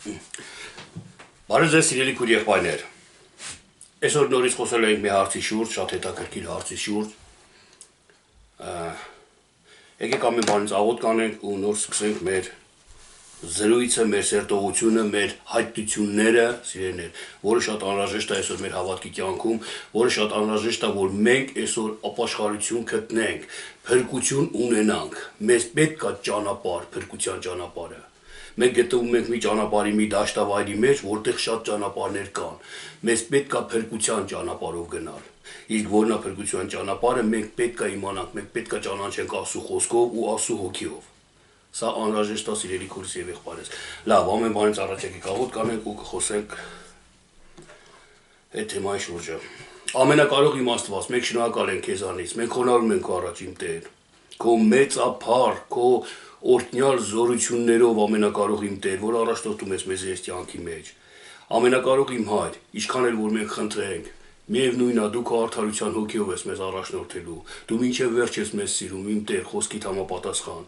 Բարև ձեզ սիրելի քույր եղբայրներ։ Այսօր նորից խոսել ենք մի հարցի շուրջ, շատ հետաքրքիր հարցի շուրջ։ Եկեք ամեն բանից աղոթ կանենք ու նոր սկսենք մեր զրույցը, մեր սերտողությունը, մեր հայտնությունները, սիրելիներ, որը շատ անհրաժեշտ է այսօր մեր հավատքի կյանքում, որը շատ անհրաժեշտ է, որ մենք այսօր ապաշխարություն գտնենք, փրկություն ունենանք։ Մեզ պետք է ճանապարհ, փրկության ճանապարհը։ Մենք գտնվում ենք մի ճանապարհի մի դաշտավայրի մեջ, որտեղ շատ ճանապարհներ կան։ Մեզ պետք է փրկության ճանապարհով գնալ։ Իսկ որն է փրկության ճանապարհը, մենք պետք է իմանանք, մենք պետք է ճանաչենք Աստծո խոսքով ու Աստծո հոգիով։ Սա անհրաժեշտ է սիրելի քույրս եւ եղբայրս։ Լավ, ամեն բանից առաջ եկեք աղոթ կանենք ու կխոսենք այդ թեմայի շուրջը։ Ամենակարող իմ Աստված, մենք շնորհակալ ենք քեզանից, մենք խոնարհում ենք քո առաջ իմ Տեր։ Քո մեծափառ, քո օրհնյալ զորություններով ամենակարող իմ Տեր, որ առաջնորդում ես մեզ այս կյանքի մեջ։ Ամենակարող իմ Հայր, ինչքան էլ որ մենք խնդրենք, միևնույնն է դու քո արդարության հոգիով ես մեզ առաջնորդելու։ Դու մինչև վերջ ես մեզ սիրում, իմ Տեր, խոսքիդ համապատասխան։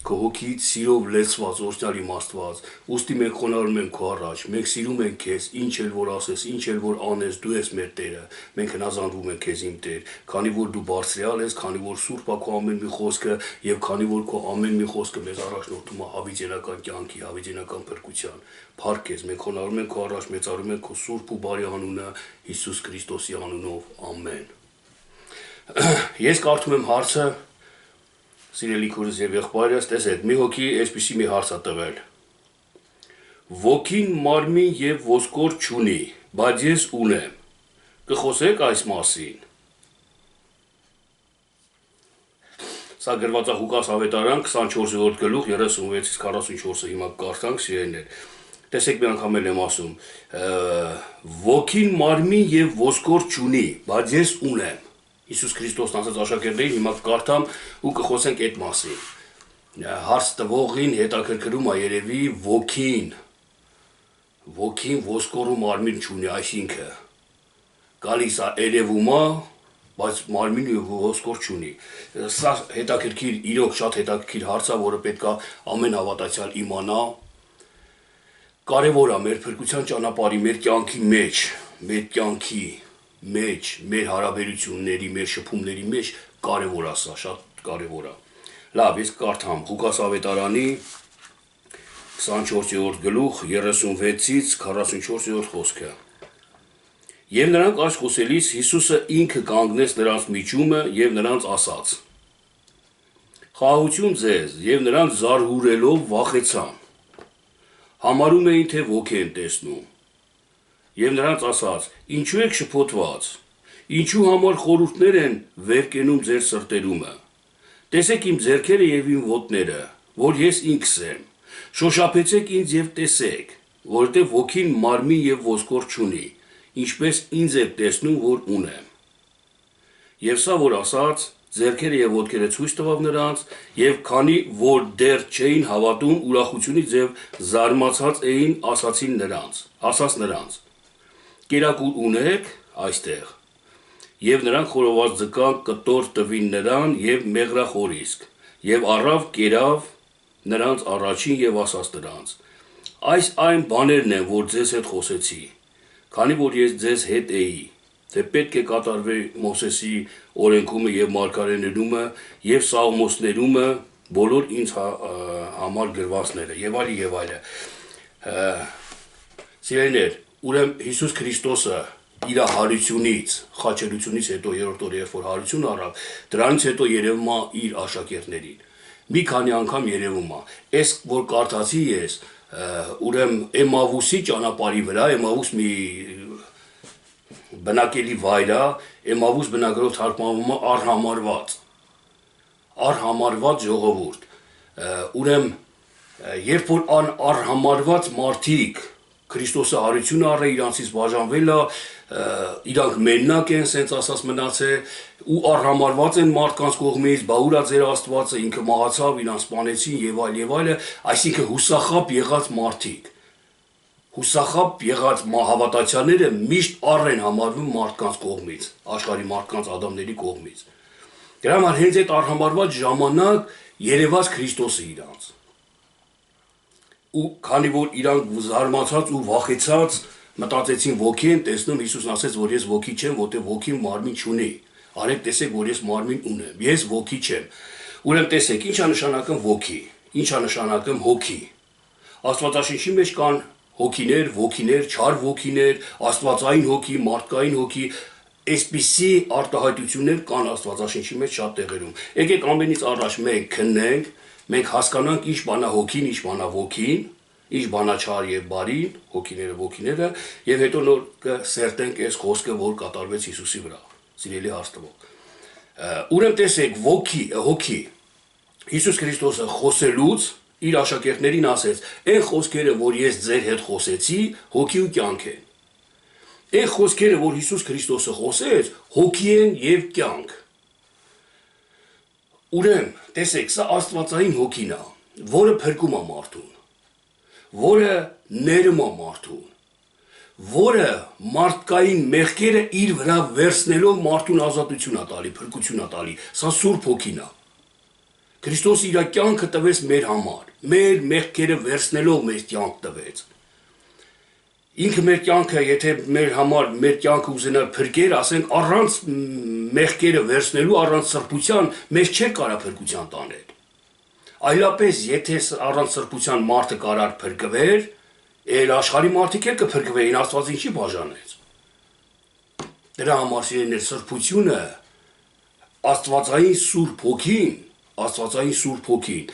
Քո հոգիից սիրով լեցված, օրհնյալ իմ Աստված, ուստի մենք խոնարհում ենք քո առաջ, մենք սիրում ենք քեզ, ինչ էլ որ ասես, ինչ էլ որ անես, դու ես մեր Տերը, մենք հնազանդվում ենք քեզ իմ Տեր, քանի որ դու բարձրյալ ես, քանի որ սուրբ է քո ամեն մի խոսքը եւ քանի որ քո ամեն մի խոսքը մեզ առաջնորդում է հավիտենական կյանքի, հավիտենական փրկության։ Փառք քեզ, մենք խոնարհում ենք քո առաջ, մեծարում ենք քո սուրբ ու բարի անունը Հիսուս Քրիստոսի անունով, ամեն։ Ես կարդում եմ հարցը, սիրելի քույրս եւ եղբայրս, տեսեք, մի հոգի այսպիսի մի հարց է տվել։ Ոգին մարմին եւ ոսկոր չունի, բայց ես ունեմ։ Կխոսեք այս մասին։ Սա գրված է Ղուկաս ավետարան 24-րդ գլուխ 36-ից 44-ը հիմա կարդանք սիրելիներ։ Տեսեք մի անգամ էլ եմ ասում։ Ոգին մարմին եւ ոսկոր չունի, բայց ես ունեմ։ Հիսուս Քրիստոսն ասաց աշակերտներին, հիմա կարդամ ու կխոսենք այդ մասին։ Հարց տվողին հետաքրքրում է երևի ոգին ոսկոր ու մարմին չունի, այսինքն գալիս է երևում է, բայց մարմին ու ոսկոր չունի։ Սա հետաքրքիր, իրոք շատ հետաքրքիր հարց է, որը պետք է ամեն հավատացյալ իմանա։ Կարևոր է մեր փրկության ճանապարհի, մեր կյանքի մեջ, մեր հարաբերությունների, մեր շփումների մեջ կարևոր է սա, շատ կարևոր է։ Լավ, ես կարդամ Ղուկաս ավետարանի 24-րդ գլուխ 36-ից 44-րդ խոսքը։ Եվ նրանք այս խոսելիս Հիսուսը ինքը կանգնեց նրանց միջումը եւ նրանց ասաց. Խաղաղություն ձեզ, եւ նրանք զարհուրելով վախեցան։ Համարում էին, թե ոգի են տեսնում։ Եվ նրանց ասաց. Ինչու եք շփոթված, ինչու համար խորհուրդներ են վեր կենում ձեր սրտերումը։ Տեսեք իմ ձեռքերը եւ իմ ոտները, որ ես ինքս եմ։ Շոշափեցեք ինձ եւ տեսեք, որովհետեւ ոգին մարմին եւ ոսկոր չունի, ինչպես ինձ եք տեսնում, որ ունեմ։ Եվ սա որ ասաց, ձեռքերը եւ ոտքերը ցույց տվավ նրանց, եւ քանի որ դեռ չէին հավատում, ուրախությունից եւ զարմացած էին, ասաց նրանց. Կերակուր ունեք այստեղ։ Եվ նրանք խորոված ձկան կտոր տվին նրան եւ մեղրախորիսկ, եւ առավ կերավ նրանց առաջին եւ ասաց նրանց. Այս այն բաներն են, որ ձեզ հետ խոսեցի, քանի որ ես ձեզ հետ էի, թե պետք է կատարվի Մովսեսի օրենքումը եւ մարգարեներումը եւ սաղմոսներումը, բոլոր ինձ համար գրվածները եւ այլն եւ այլն։ Սիրելիներ, ուրեմն Հիսուս Քրիստոսը իր հարությունից, խաչելությունից հետո երրորդ օրը երբ որ հարություն առավ, դրանից հետո երևում է իր աշակերտներին։ Մի քանի անգամ երևում է։ Այս որ կարդացի ես, ուրեմն Էմավուսի ճանապարհի վրա, Էմավուս մի բնակելի վայր է, Էմավուս բնագրով թարգմանվում է արհամարված ժողովուրդ։ Ուրեմն երբ որ արհամարված մարդիկ Քրիստոսը հարություն առը, իրանցից բաժանվել է, իրանք մենակ են, սենց ասած մնացել, ու արհամարված են մարդկանց կողմից, բա ուր է ձեր Աստվածը, ինքը մահացավ, իրանք սպանեցին եւ այլն, այսինքն հուսախաբ եղած մարդիկ։ Հուսախաբ եղած հավատացյալները միշտ առ են համարվում մարդկանց կողմից, աշխարհի մարդկանց ադամների կողմից։ Դրա համար հենց այդ արհամարված ժամանակ երևաց Քրիստոսը իրանց։ ու քանի որ իրանք զարմացած ու վախեցած մտածեցին ոգի են տեսնում, Հիսուսն ասեց, որ ես ոգի չեմ, որտեղ ոգին մարմին չունի։ Արեք տեսեք, որ ես մարմին ունեմ, ես ոգի չեմ։ Ուրեմն տեսեք, ինչա նշանակում ոգի, ինչա նշանակում հոգի։ Աստվածաշնչի մեջ կան հոգիներ, ոգիներ, չար ոգիներ, աստվածային հոգի, մարդկային հոգի, այսպիսի արտահայտություններ կան Աստվածաշնչի մեջ շատ տեղերում։ Եկեք ամենից առաջ մենք քննենք, մենք հասկանանք ինչ բանա հոգին, ինչ բանա ոգին, ինչ բանա չար եւ բարին, ոգիները, եւ հետո նոր կսերտենք այս խոսքը, որ կատարվեց Հիսուսի վրա։ Սիրելի հաստատող։ Ուրեմն տեսեք, հոգի Հիսուս Քրիստոսը խոսելուց իր աշակերտներին ասեց. «Այն խոսքերը, որ ես ձեր հետ խոսեցի, հոգի ու կյանք են»։ Այն խոսքերը, որ Հիսուս Քրիստոսը խոսեց, հոգի են եւ կյանք։ Ուրեմն, տեսեք, սա աստվածային հոգին է, որը փրկում է մարդուն, որը ներում է մարդուն, որը մարդկային մեղքերը իր վրա վերցնելով մարդուն ազատություն է տալի, փրկություն է տալի։ Սա Սուրբ հոգին է։ Քրիստոս իր կյանքը տվեց մեր համար, մեր մեղքերը վերցնելով մեր կյանք տվեց։ Ինքը մեր կյանքը, եթե մեր համար մեր կյանքը ուզենար փրկեր, ասենք առանց մեղքերը վերցնելու, առանց սրբության, մեզ չէր կարա փրկության տանել։ Այլապես, եթե առանց սրբության մարդը կարար փրկվեր, էլ աշխարհի մարդիկ էլ կփրկվեին, Աստված ինչի բաժանեց։ Դրա համար սիրելիներ, սրբությունը Աստվածային Սուրբ Հոգին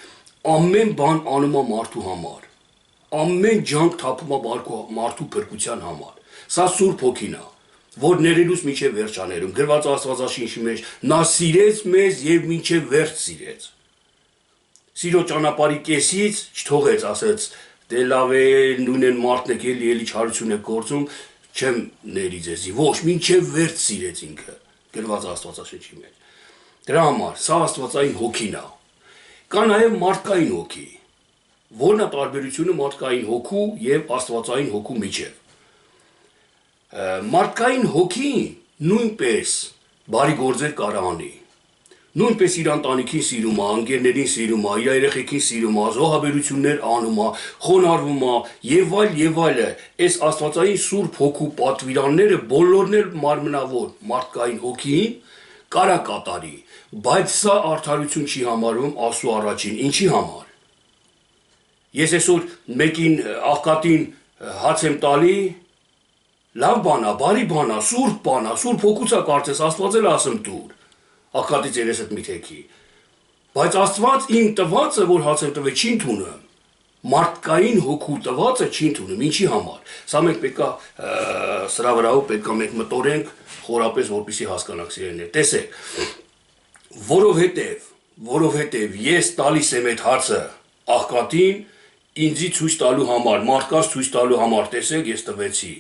ամեն բան անում է մարդու համար։ Ամեն ջանք թափում է մարդու փրկության համար։ Սա Սուրբ Հոգին է, որ ներելուց մինչև վերջաներում գրված Աստվածաշնչի մեջ նա սիրեց մեզ եւ մինչև վերջ սիրեց։ Սիրո ճանապարհի կեսից չթողեց, ասեց, դե լավ է, նույնն մարդն եք էլի չարություն եք գործում, չեմ ների ձեզի։ Ոչ, մինչև վերջ սիրեց ինքը, գրված Աստվածաշնչի մեջ։ Դրա համար սա աստվածային հոգին է։ Կա նաև մարդկային հոգի, որն է տարբերությունը մարդկային հոգու եւ աստվածային հոգու միջև։ Մարդկային հոգին նույնպես բարի գործեր կարա անի։ Նույնպես իր ընտանիքին սիրում է, ընկերներին սիրում է, իր երեխեքին սիրում է, զոհաբերություններ անում է, խոնարհվում է եւ այլը։ Այս աստվածային Սուրբ հոգու պատվիրանները բոլորն էլ մարմնավոր մարդկային հոգին կարա կատարի, բայց սա արդարություն չի համարում Աստծո առաջին։ Ինչի համար։ Ես այսօր մեկին աղքատին հաց եմ տալի, լավ բան է, բարի բան է, Սուրբ բան է, Սուրբ հոգուց է կարծես, Աստված էլ ասում տուր։ Աղքատից երեսդ մի թեքի։ Բայց Աստված իմ տվածը, որ հաց եմ տվել, չի ընդունում։ Մարդկային հոգու տվածը չի ընդունում։ Ինչի համար։ Սա մենք պետքա սրա վրա պետքա մենք մտորենք խորապես, որպեսզի հասկանանք սիրելիներ։ Տեսեք, որովհետև ես տալիս եմ այդ հացը աղքատին ինձի ցույց տալու համար, մարդկանց ցույց տալու համար, տեսեք, ես տվեցի,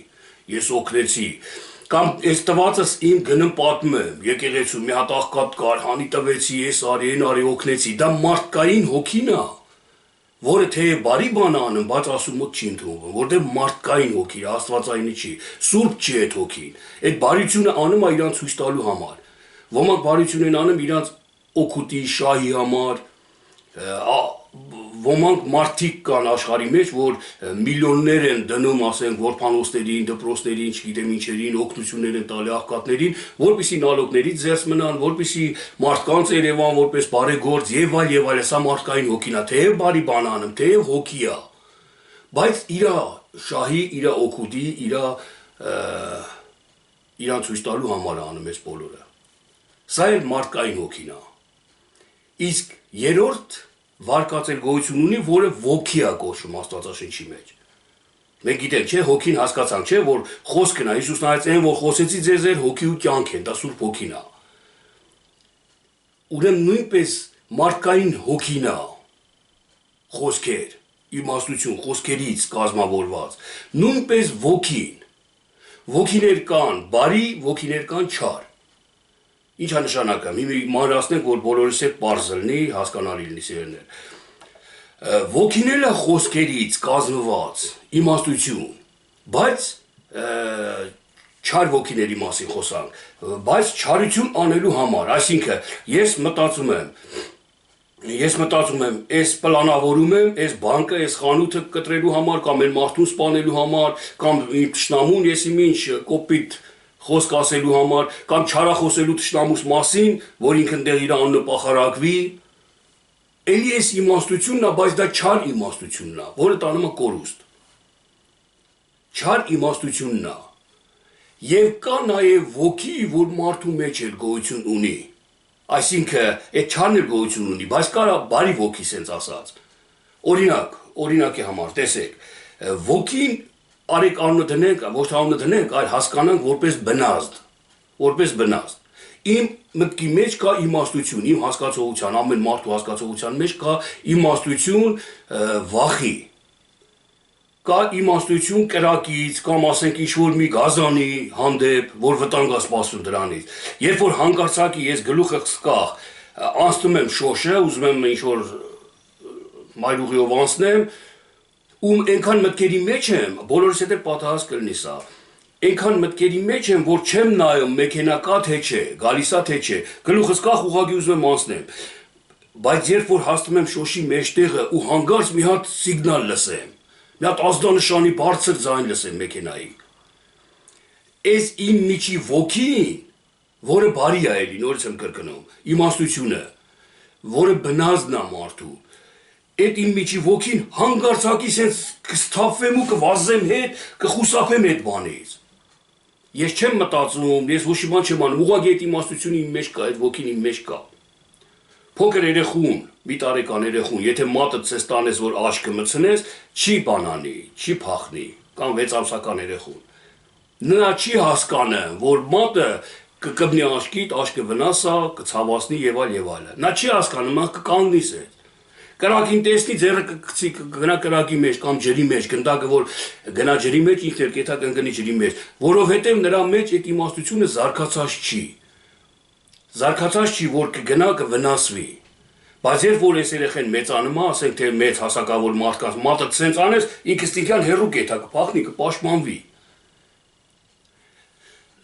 ես օգնեցի, կամ այս տվածս իմ գնում պատմում եմ, եկեղեցու մի հատ աղքատ կար, հանի տվեցի, ես արի, այն արի, օգնեցի, դա մարդկային հոգին է, որը թեև բարի բան է անում, բայց Աստծո մոտ չի ընդունվում, որտեղ մարդկային հոգի է, աստվածայինի չի, սուրբ չի այդ հոգին, այդ բարությունը անում է իրանց ցույց տալու համար։ Ոմանք բարություն են անում իրանց օգուտի, շահի համար, ոմանք մարդիկ կան աշխարհի մեջ, որ միլիոններ են դնում, ասենք, որբանոցներին, դպրոցներին, չգիտեմ ինչերին, օգնություններ են տալի աղքատներին, որպեսզի նալոգներից զերծ մնան, որպեսզի մարդկանց երևան որպես բարեգործ եւ այլ, սա մարդկային հոգին է, թեև բարի բան անում, թեև հոգի է, բայց իր շահի, իր օգուտի, իրան ցույց տալու համար անում այս բոլորը։ Սա էլ մարդկային հոգին է։ Իսկ երրորդ վարկածել գոյություն ունի, որը ոգի է կոչվում Աստվածաշնչի մեջ։ Մենք գիտենք, չէ, հոգին հասկացանք, չէ, որ խոսքն է, Հիսուսն ասեց, այն որ խոսեցի ձեզ էր հոգի ու կյանք են, դա Սուրբ հոգին է։ Ուրեմն նույնպես մարդկային հոգին է, խոսքեր, իմաստություն, խոսքերից կազմավորված, նույնպես ոգիներ կան բարի, ոգիներ կան չար։ Ինչ է նշանակում, մի մանրացնենք, որ բոլորիս հետ պարզ լինի, հասկանալի լինի սիրելիներ։ Ոգին է խոսքերից կազմված իմաստություն, բայց չար ոգիների մասին խոսանք, բայց չարություն անելու համար, այսինքն ես մտածում եմ, Ես մտածում եմ, այս պլանավորում եմ, այս բանկը, այս խանութը կտրելու համար կամ այն մարդուն սպանելու համար, կամ իմ տշնամուն եսի ինչ կոպիտ խոսք ասելու համար, կամ չարախոսելու տշնամուս մասին, որ ինքն դեղ իր անունը պախարակվի, էլի այս իմաստությունն է, բայց դա չար իմաստությունն է, որը տանում է կորուստ։ Չար իմաստությունն է։ Եվ կա նաև ոգի, որ մարդու մեջ էլ գոյություն ունի։ Այսինքն, այդ չարն էլ գոյություն ունի, բայց կարա բարի ոգի սենց ասած։ Օրինակի համար, տեսեք, ոգին արեք անունը դնենք, ոչ թե անունը դնենք, այլ հասկանանք որպես բնազդ։ Իմ մտքի մեջ կա իմաստություն, իմ հասկացողության, ամեն մարդու հասկացողության մեջ կա իմաստություն վախի, կա իմաստություն կրակից, կամ ասենք ինչ-որ մի գազանի հանդեպ, որ վտանգ է սպասում դրանից։ Երբ որ հանկարծակի ես գլուխը սկախ, անցնում եմ շոշը, ուզում եմ ինչ-որ մայրուղիով անցնեմ, ում այնքան մտքերի մեջ եմ, բոլորս հետ էլ պատահած կլինի սա, այնքան մտքերի մեջ եմ, որ չեմ նայում մեքենա կա թե չէ, գալիս է թե չէ, գլուխս կախ ուղղակի ուզում եմ անցնեմ, բայց երբ որ հասնում եմ շոշի մեջտեղը ու հանկարծ մի հատ սիգնալ լսեմ, մի հատ ազդանշանի բարձր ձայն լսեմ մեքենայի, այս իմ միջի ոգին, որը բարի է էլի, նորից եմ կրկնում, իմաստությունը, որը բնազդն է մարդու, այդ իմ միջի ոգին հանգարցակի սենց կսթափվեմ ու կվազեմ հետ, կխուսափեմ այդ բանից։ Ես չեմ մտածում, ես ոչ մի բան չեմ անում, ուղղակի այդ իմաստությունը իմ մեջ կա, այդ ոգին իմ մեջ կա։ Փոքր երեխուն, մի տարեկան երեխուն, եթե մատը ցես տանես, որ աչքը մցնես, չի բանանի, չի փախնի, կամ 6 ամսական երեխուն։ Նա չի հասկանը, որ մատը կկբնի աչքիդ, աչքը վնաս է, կցավացնի եւ այլն։ Նա չի հասկանում, նա կկանգնի սեր։ Կրակին տեսնի, ձեռը կգցի, կգնա կրակի մեջ կամ ջրի մեջ, գնդակը որ գնա ջրի մեջ, ինքն էլ կեթա կընկնի ջրի մեջ, որովհետև նրա մեջ այդ իմաստությունը զարգացած չի։ Զարգացած չի, որ կգնա կվնասվի։ Բայց երբ որ այս երեխեն մեծանում է, ասենք թե մեծ հասակավոր մարդկանց մատը ցենց անես, ինքստինքյան հերու կեթա կփախնի, կպաշտպանվի։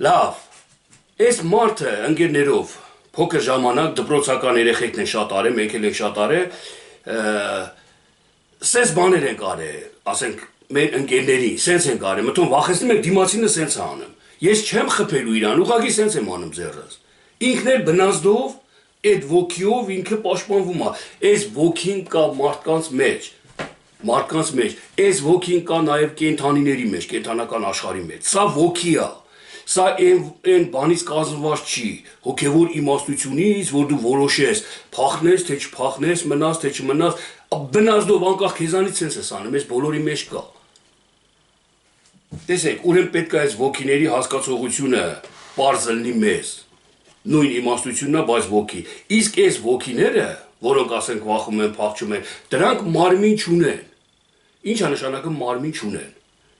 Լավ, այս մարդը ընկերներով փոքր ժամանակ դպրոցական երեխեքն են շատ արել, մենք էլ ենք շատ արել, սենց բաներ ենք արել, ասենք մեր ընկերներին, սենց ենք արել, մտում վախեցնում եք դիմացինը սենց է անում։ Ես չեմ խփելու իրան, ուղղակի սենց եմ անում ձեռս։ Ինքն էլ բնազդով, այդ ոգիով ինքը պաշտպանվում է։ Այս ոգին կա մարդկանց մեջ, այս ոգին կա նաև կենդանիների մեջ, կենդանական աշխարհի մեջ։ Սա ոգի է։ Սա այն բանից կազմված չի, հոգևոր իմաստությունից, որ դու որոշես, փախնես թե չփախնես, մնաս թե չմնաս, բնազդով անկախ քեզանից sense ես անում, այս բոլորի մեջ կա։ Տեսեք, ուրեմն պետք է այս ոգիների հասկացողությունը պարզ լինի մեզ։ Նույն իմաստությունն է, բայց ոգի։ Իսկ այս ոգիները, որոնք ասենք վախում են, փախչում են, դրանք մարմին չունեն։ Ինչ է նշանակում մարմին չունեն։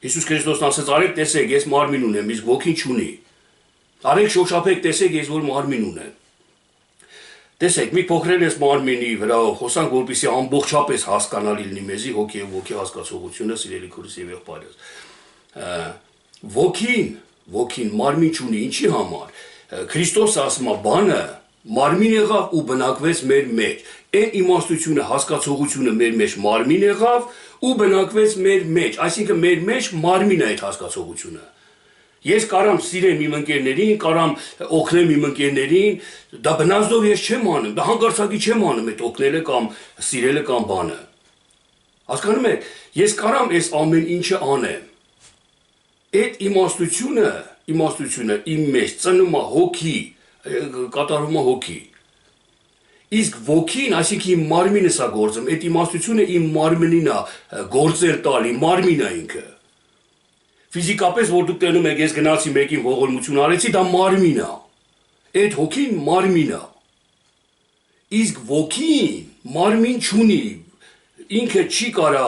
Հիսուս Քրիստոսն ասաց, արեք տեսեք, ես մարմին ունեմ, իսկ ոգին չունի։ Արեք շոշափեք, տեսեք, ես որ մարմին ունեմ։ Տեսեք, մի փոքրել ես մարմինի վրա խոսանք, որպեսզի ամբողջապես հասկանալի լինի մեզի հոգի եւ ոգի հասկացողությունը, սիրելի քուրս եւ եղբայրս։ Ոգին մարմին չունի, ինչի համար։ Քրիստոսը ասում է, բանը մարմին եղավ ու բնակվեց մեր մեջ։ Այն իմաստությունը, հասկացողությունը մեր մեջ մարմին եղավ ու բնակվեց մեր մեջ, այսինքն մեր մեջ մարմին է այդ հասկացողությունը։ Ես կարամ սիրեմ իմ ընկերներին, կարամ օգնեմ իմ ընկերներին, դա բնազդով ես չեմ անում, դա հանկարծակի չեմ անում այդ օգնելը կամ սիրելը կամ բանը։ Հասկանում եք, ես կարամ այս ամեն ինչը անեմ։ Այդ իմաստությունը իմ մեջ ծնում է հոգի, կատարում է հոգի։ Իսկ ոգին, այսինքն իմ մարմինս է գործում, այդ իմաստությունը իմ մարմինին է գործեր տալի, մարմին է ինքը։ Ֆիզիկապես, որ դուք տենում եք, ես գնացի մեկին ողորմություն արեցի, դա մարմին է։ Այդ հոգին մարմին է։ Իսկ ոգին մարմին չունի, ինքը չի կարա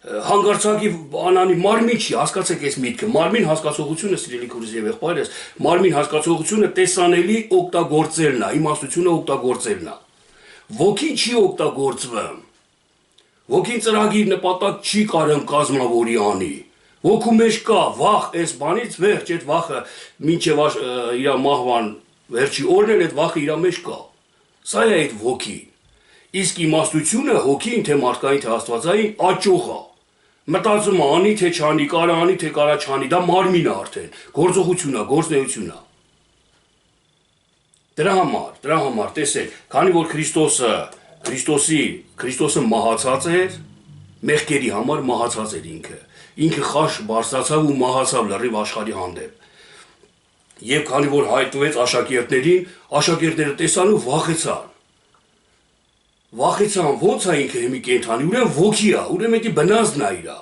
հանգարցակի անանի մարմին չի, հասկացեք այս միտքը, մարմին հասկացողությունը, սիրելի քուրս եւ եղբայրս, մարմին հասկացողությունը տեսանելի օգտագործելն է, իմաստությունը օգտագործելն է։ Ոգին չի օգտագործվում։ Ոգին ծրագիր նպատակ չի կարող կազմավորի անի։ Ոգու մեջ կա վախ, այս բանից վերջ, այդ վախը մինչև իր մահվան վերջի օրն էլ այդ վախը իր մեջ կա։ Սա է այդ ոգին։ Իսկ իմաստությունը հոգին թե մարդկային թե աստվածային աճող է։ Մտածում է անի թե չանի, կարա անի թե կարա չանի, դա մարմին է արդեն, գործողություն է, գործնեություն է։ Դրա համար, տեսեք, քանի որ Քրիստոսը մահացած էր, մեղքերի համար մահացած էր ինքը։ Ինքը խաշ բարձրացավ ու մահացավ լրիվ աշխարհի հանդեպ։ Եվ քանի որ հայտնվեց աշակերտներին, աշակերտները տեսան ու վախեցան։ Վախեցան, ո՞նց է ինքը հիմի կենդանի, ուրեմն ոգի է, ուրեմն դա բնազդն է իրա։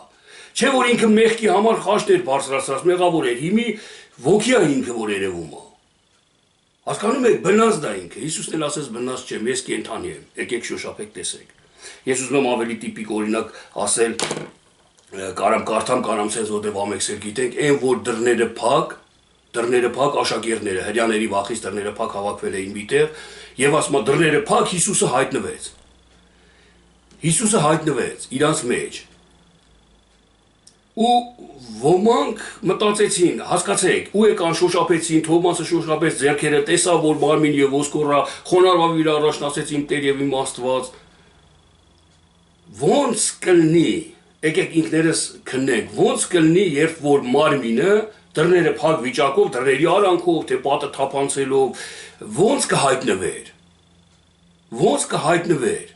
Չէ որ ինքը մեղքի համար խաշտեր բարձրացած մեղավոր էր, հիմի ոգի է ինքը որ երևում է։ Հասկանում եք, բնազդ է ինքը։ Հիսուսն էլ ասեց բնազդ չեմ, ես կենդանի եմ։ Եկեք շոշափեք տեսեք։ Ես ուզում եմ ավելի տիպիկ օրինակ ասել, կարամ ցենց որտեղ ամեքսել գիտենք, այն որ դռները փակ աշակերտները, հрьяաների վախից դռները փակ հավաքվել էին միտեղ, եւ ասում է դռները փակ Հիսուսը հայտնվեց իրանց մեջ։ Ու ոմանք մտածեցին, հասկացեք, ու եկան շոշափեցին, Թովմասը շոշափեց ձեռքերը, տեսավ որ մարմին եւ ոսկորը խոնարհվավ իր առաջն ասեցին Տեր եւ իմ Աստված։ Ոնց կլինի, եկեք ինքներս քննենք, ոնց կլինի, երբ որ մարմինը դռները փակ վիճակով, դռների արանքով, թե պատը թափանցելով, ոնց կհայտնվեր։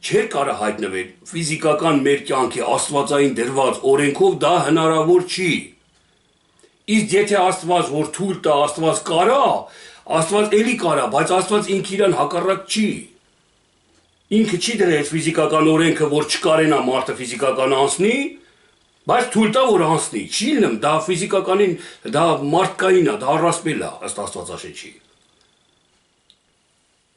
Չէր կարա հայտնվել ֆիզիկական մեր կյանքի աստվածային դրված օրենքով դա հնարավոր չի։ Իսկ եթե Աստված որ թույլ տա, Աստված կարա, Աստված էլի կարա, բայց Աստված ինքը իրան հակառակ չի։ Ինքը չի դրել ֆիզիկական օրենքը, որ չկարենա մարդը ֆիզիկական անցնի, բայց թույլ տա որ անցնի։ Չի լինում, դա ֆիզիկականին, դա մարդկային է, դա առասպել է, ըստ Աստվածաշնչի։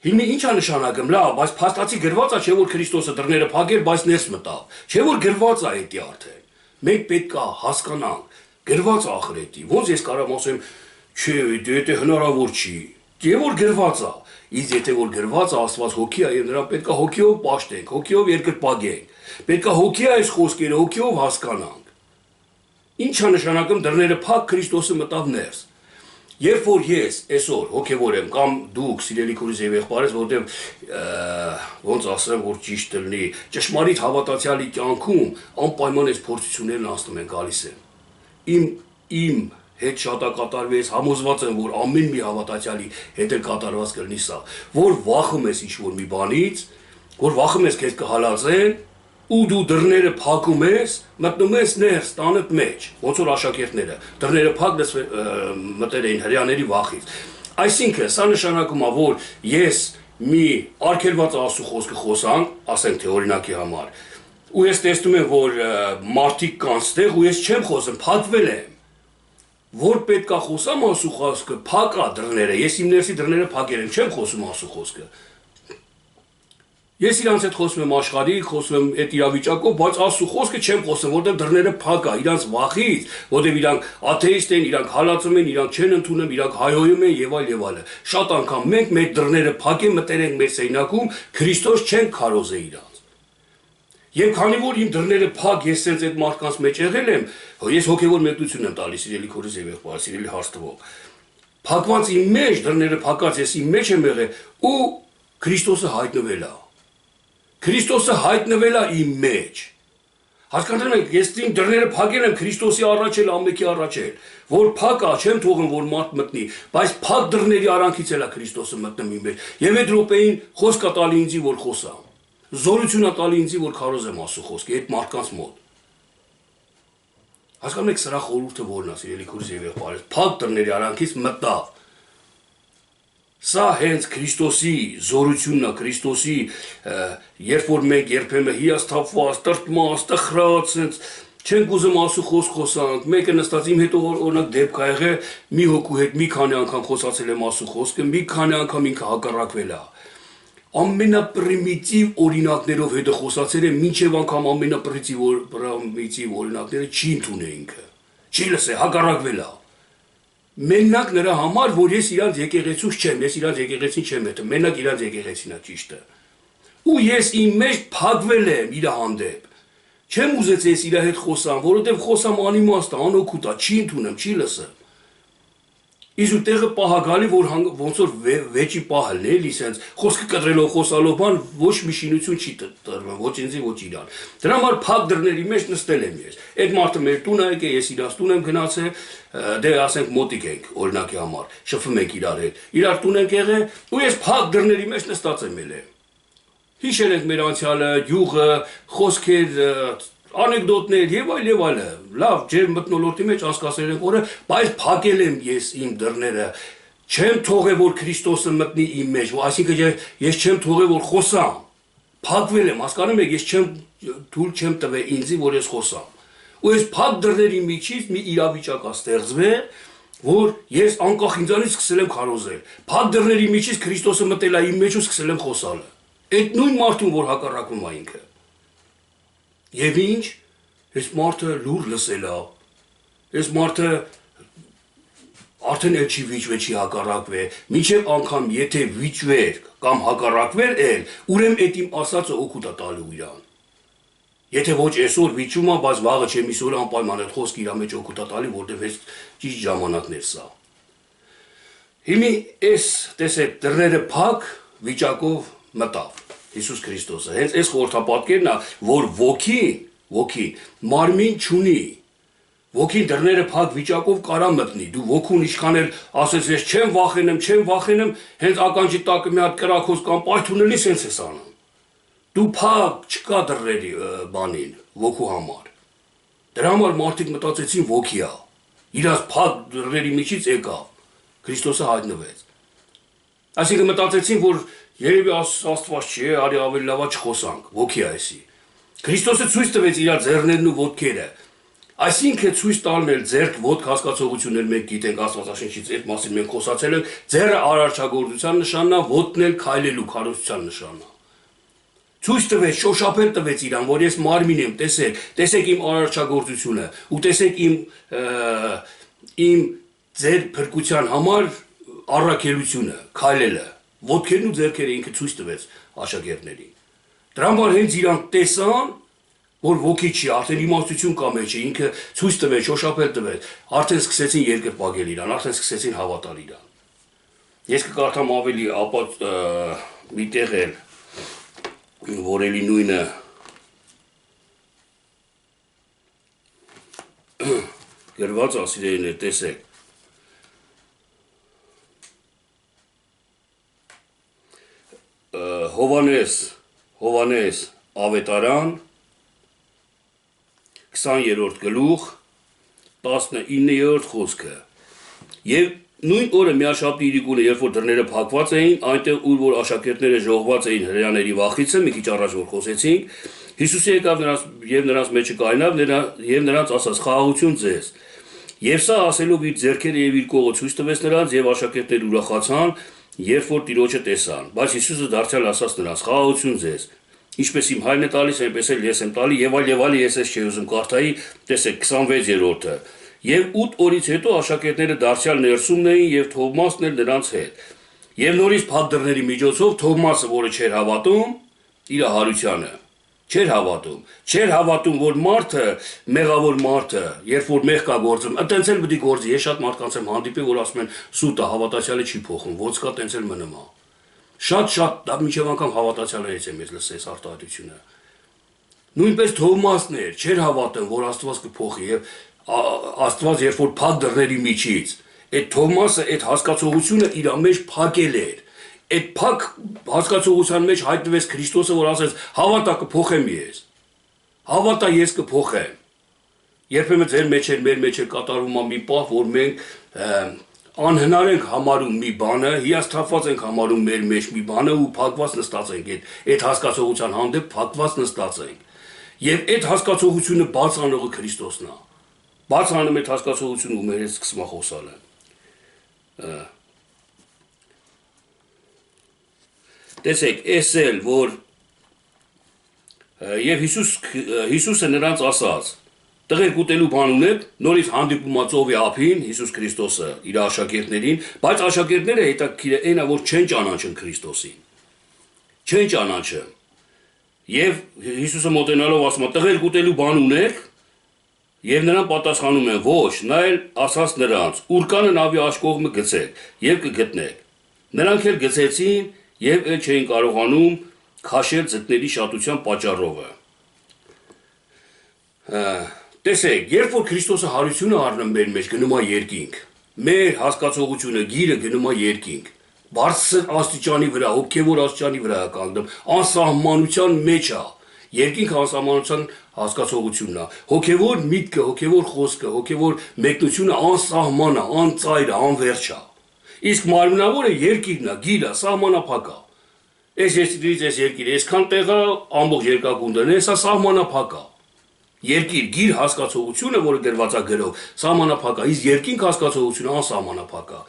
Հիմա ի՞նչ է նշանակում, լավ, բայց փաստացի գրված է, չէ որ Քրիստոսը դռները փակեր, բայց ներս մտավ։ Չէ որ գրված է դա արդեն։ Մենք պետք է հասկանանք, գրված է ախր դա։ Ոնց ես կարամ ասեմ, չէ, դա հնարավոր չի։ Չէ որ գրված է։ Իսկ եթե որ գրված է, Աստված հոգի է եւ նրան պետք է հոգիով պաշտենք, հոգիով երկրպագենք։ Պետք է հոգի այս խոսքերը հոգիով հասկանանք։ Ինչ է նշանակում դռները փակ Քրիստոսը մտավ ներս։ Երբ որ ես այսօր հոգևոր եմ կամ դուք սիրելի քուրս եւ եղբայրս, որտեղ ոնց ասեմ, որ ճիշտ լինի, ճշմարիտ հավատացյալի կյանքում անպայման այս փորձություններն անցնում են գալիս են։ Իմ հետ շատա կատարվի, ես համոզված եմ, որ ամեն մի հավատացյալի հետ էլ կատարված կլինի սա, որ վախում ես ինչ-որ մի բանից, որ վախում ես քեզ կհալածեն, ու դու դռները փակում ես, մտնում ես ներս տանդ մեջ, ոնց որ աշակերտները, դռները փակ մտել էին հрьяաների վախից։ Այսինքն, սա նշանակում է, որ ես մի արգելված Աստծո խոսքը խոսանք, ասենք թե օրինակի համար, ու ես տեսնում եմ, որ մարդիկ կան ստեղ, ու ես չեմ խոսում, փակվել եմ։ Որ պետք է խոսամ Աստծո խոսքը, փակ է դռները, ես իմ ներսի դռները փակել եմ, չեմ խոսում Աստծո խոսքը։ Ես իրանց հետ խոսում եմ աշխարհի, խոսում եմ այդ իրավիճակով, բայց Աստծո խոսքը չեմ խոսում, որտեղ դռները փակ է, իրանց վախից, որտեղ իրանք աթեիստ են, իրանք հալածում են, իրանք չեն ընդունում, իրանք հայհոյում են եւ այլ։ Շատ անգամ մենք մեր դռները փակ են, մտել ենք մեր սեյնակում, Քրիստոս չենք քարոզե իրանց։ Եվ քանի որ իմ դռները փակ, ես sense այդ մարդկանց մեջ եղել եմ, ես հոգեվոր մեկնություն եմ տալիս սիրելի քուրս եւ եղբայր, սիրելի հարստվող։ Փակված իմ մեջ, դռները փակած ես իմ մեջ եմ եղել ու Քրիստոսը հայտնվել է։ Քրիստոսը հայտնվել է իմ մեջ։ Հասկանում եք, ես իմ դռները փակել եմ Քրիստոսի առաջ էլ, ամենքի առաջ էլ, որ փակ է, չեմ թողում որ մարդ մտնի, բայց փակ դռների արանքից էլ է Քրիստոսը մտնում իմ մեջ։ Եվ այդ րոպեին խոսք է տալի ինձի որ խոսամ։ Զորություն է տալի ինձի որ քարոզեմ Աստծո խոսքը այդ մարդկանց մոտ։ Հասկանում եք, սրա խորհուրդը որն է, սիրելի քուրս եւ եղբայրս, փակ դռների արանքից մտավ։ Սա հենց Քրիստոսի զորությունն է, Քրիստոսի, երբ որ մենք երբեմն հիասթափված, տրտմած, տխրած, չենք ուզում Աստծո խոսք խոսանք, մեկը նստած իմ հետ օրինակ դեպք ա եղել, մի հոգու հետ մի քանի անգամ խոսացել եմ Աստծո խոսքը, մի քանի անգամ ինքը հակառակվել է։ Ամենապրիմիտիվ օրինակներով հետը խոսացել եմ, մինչև անգամ ամենապրիմիտիվ օրինակները չի ընդունել ինքը։ Չի լսել, հակառակվել է։ Մենակ նրա համար, որ ես իրանց եկեղեցուց չեմ, ես իրանց եկեղեցին չեմ հետը, մենակ իրանց եկեղեցին է ճիշտը։ Ու ես իմ մեջ փակվել եմ իր հանդեպ։ Չեմ ուզեց ես իր հետ խոսամ, որովհետև խոսամ անիմաստ է, անօգուտ է, չի ընդունում, չի լսում։ Իսկ ու տեղը պահակալի, որ ոնց որ վեճի պահելն է, էլի սենց խոսքը կտրելով խոսալով բան ոչ մի շինություն չի տրվում, ոչ ինձի, ոչ իրան։ Դրա համար փակ դռների մեջ նստել եմ ես։ Այդ մարդը մեր տուն է եկել, ես իրաց տուն եմ գնացել, դե ասենք մոտիկ ենք, օրինակի համար, շփվում ենք իրար հետ։ Իրար տուն ենք եղել, ու ես փակ դռների մեջ նստած եմ ելել։ Հիշել ենք մեր անցյալը, յուղը, խոսքեր, անեկդոտներ եւ այլ, լավ, ջեր մտնոլորտի մեջ անցկացրել ենք օրը, բայց փակել եմ ես իմ դռները, չեմ թողել որ Քրիստոսը մտնի իմ մեջ, այսինքն ես չեմ թողել որ խոսամ, փակվել եմ, հասկանում եք, ես թույլ չեմ տվել ինձի, որ ես խոսամ, ու ես փակ դռների միջից մի իրավիճակ ա ստեղծվել, որ ես անկախ ինձանից սկսել եմ քարոզել, փակ դռների միջից Քրիստոսը մտել է իմ մեջ ու սկսել եմ խոսալը, այդ նույն մարդուն որ հակառակվում է ինքը Եվ ինչ, ես մարդը լուր լսել է, ես մարդը արդեն էլ չի վիճվե, չի հակառակվե, մինչև անգամ եթե վիճվեր կամ հակառակվեր էլ, ուրեմ այդ իմ ասածը օգուտ է տալու իրան։ Եթե ոչ այսօր վիճում է, բայց վաղը չեմ իսօր անպայման այդ խոսքը իր մեջ օգուտ է տալի, որտեղ այս ճիշտ ժամանակներ սա։ Հիմի այս տեսեք դռները փակ վիճակով մտավ Հիսուս Քրիստոսը, հենց այս խորհրդապատկերն է, որ ոգին մարմին չունի, ոգին դռները փակ վիճակով կարա մտնի, դու ոգուն ինչքան էլ ասես ես չեմ վախենում, հենց ականջի տակը մի հատ կրակոց կամ պայթունելի սենց ես անում, դու փակ չկա դռների բանին, ոգու համար, դրա համար մարդիկ մտածեցին ոգի է, իրաց փակ դռների միջից եկավ, Քրիստոսը հայտնվեց, այսինքն մտածեցին, որ Երևի Աստված չի, արի ավելի լավա չխոսանք, ոգի այսի։ Քրիստոսը ցույց տվեց իր ձեռներն ու ոտքերը։ Այսինքն ցույց տալն էլ ձեռք ոտք հասկացողություններ մենք գիտենք Աստվածաշնչից, այդ մասին մենք խոսացել ենք, ձեռը արարչագործության նշանն է, ոտքն էլ քայլելու քարոզության նշանն է։ Ցույց տվեց, շոշափել տվեց իրան, որ ես մարմին եմ, տեսեք իմ արարչագործությունը, ու տեսեք իմ ձեր փրկության համար առաքելությունը, քայլելը Ոտքերն ու ձեռքերը ինքը ցույց տվեց աշակերտներին։ Դրա համար հենց իրանք տեսան, որ ոգի չի, արդեն իմաստություն կա մեջը, ինքը ցույց տվեց, շոշափել տվեց, արդեն սկսեցին երկրպագել իրան, արդեն սկսեցին հավատալ իրան։ Ես կկարդամ ավելի մի տեղ էլ, որ էլի նույնը գրված ասիրեին է, տեսեք։ Հովանես ավետարան 20-րդ գլուխ 19-րդ խոսքը Եվ նույն օրը միաշաբթի իրիկունը երբ որ դռները փակված էին այնտեղ ուր որ աշակերտները ժողոված էին հրեաների վախիցը մի քիչ առաջ որ խոսեցինք Հիսուսը եկավ նրանց մեջը կայնավ եւ նրանց ասաց խաղաղություն ձեզ Եվ սա ասելով իր ձեռքերը եւ իր կողը ցույց տվեց նրանց եւ աշակերտները ուրախացան Երբ որ Տիրոջը տեսան, բայց Հիսուսը դարձյալ ասաց նրանց. «Խաղաղություն ձեզ»։ Ինչպես իմ հայրն է տալիս, այնպես էլ ես եմ տալի, եւ այլ ես ես չի ուզում կարդայի, տեսեք 26-րդը։ Եվ 8 օրից հետո աշակերտները դարձյալ ներսումն էին եւ Թովմասն էլ նրանց հետ։ Եվ նորից փակ դռների միջոցով Թովմասը, որը չէր հավատում, իր հարությանը Չէր հավատում, որ մարդը, մեղավոր մարդը, երբ որ մեղ կա գործում, տենց էլ պիտի գործի, ես շատ մարդկանց եմ հանդիպել, որ ասում են սուտը, հավատացյալը չի փոխում, ոնց կա տենց էլ մնում է։ Շատ, դա մինչև անգամ հավատացյալներից եմ ես լսել այս արտահայտությունը։ Նույնպես Թովմասն էր, չէր հավատում, որ Աստված կփոխի եւ Աստված երբ որ փակ դռների միջից, այդ Թովմասը այդ հասկացողությունը իր մեջ փակել էր։ Այդ փակ հասկացողության մեջ հայտնվեց Քրիստոսը, որ ասեց. «Հավատա կփոխեմ ես։ Հավատա ես կփոխեմ»։ Երբեմն ձեր մեջ էր, մեր մեջ էր կատարվում մի պահ, որ մենք անհնար ենք համարում մի բանը, հիասթափված ենք համարում մեր մեջ մի բանը ու փակված նստած ենք այդ հասկացողության հանդեպ փակված նստած ենք։ Եվ այդ հասկացողությունը բաց անողը Քրիստոսն է։ Բաց անում այդ հասկացողությունը ու մեր հետ սկսում է խոսալը։ Տեսեք, էս էլ, որ եւ Հիսուսը նրանց ասաց. Տղերք ուտելու բան ունեք, նորից հանդիպում ծովի ափին Հիսուս Քրիստոսը իր աշակերտներին, բայց աշակերտները հետաքրքիր է այնա, որ չեն ճանաչում Քրիստոսին։ Չեն ճանաչում։ Եվ Հիսուսը մոտենալով ասում է. Տղերք ուտելու բան ունեք, Եվ նրան պատասխանում են ոչ, նա էլ ասաց նրանց. Ուրկանը նավի աջ կողմը գցեք եւ կգտնեք։ Նրանք էլ գցեցին եւ էլ չէին կարողանում քաշել ձկների շատության պատճառով։ Տեսեք, երբ որ Քրիստոսը հարությունը առնում մեր մեջ գնում է երկինք, մեր հասկացողությունը գիրը գնում է երկինք, բարձր աստիճանի վրա, հոգևոր աստիճանի վրա է կանգնում, անսահմանության մեջ է։ Երկինքը անսահմանության հասկացողությունն է։ Հոգևոր միտքը, հոգևոր խոսքը, հոգևոր մեկնությունը անսահման է, անծայր է, անվերջ է։ Իսկ մարմնավորը երկիրն է, գիրը, սահմանափակ է։ Այս երկրից այս երկիրը, այսքան տեղը ամբողջ երկրագունդն է, սա սահմանափակ է։ Երկիր, գիր հասկացողությունը, որը գրված է գրով, սահմանափակ է, իսկ երկինք հասկացողությունը անսահմանափակ է։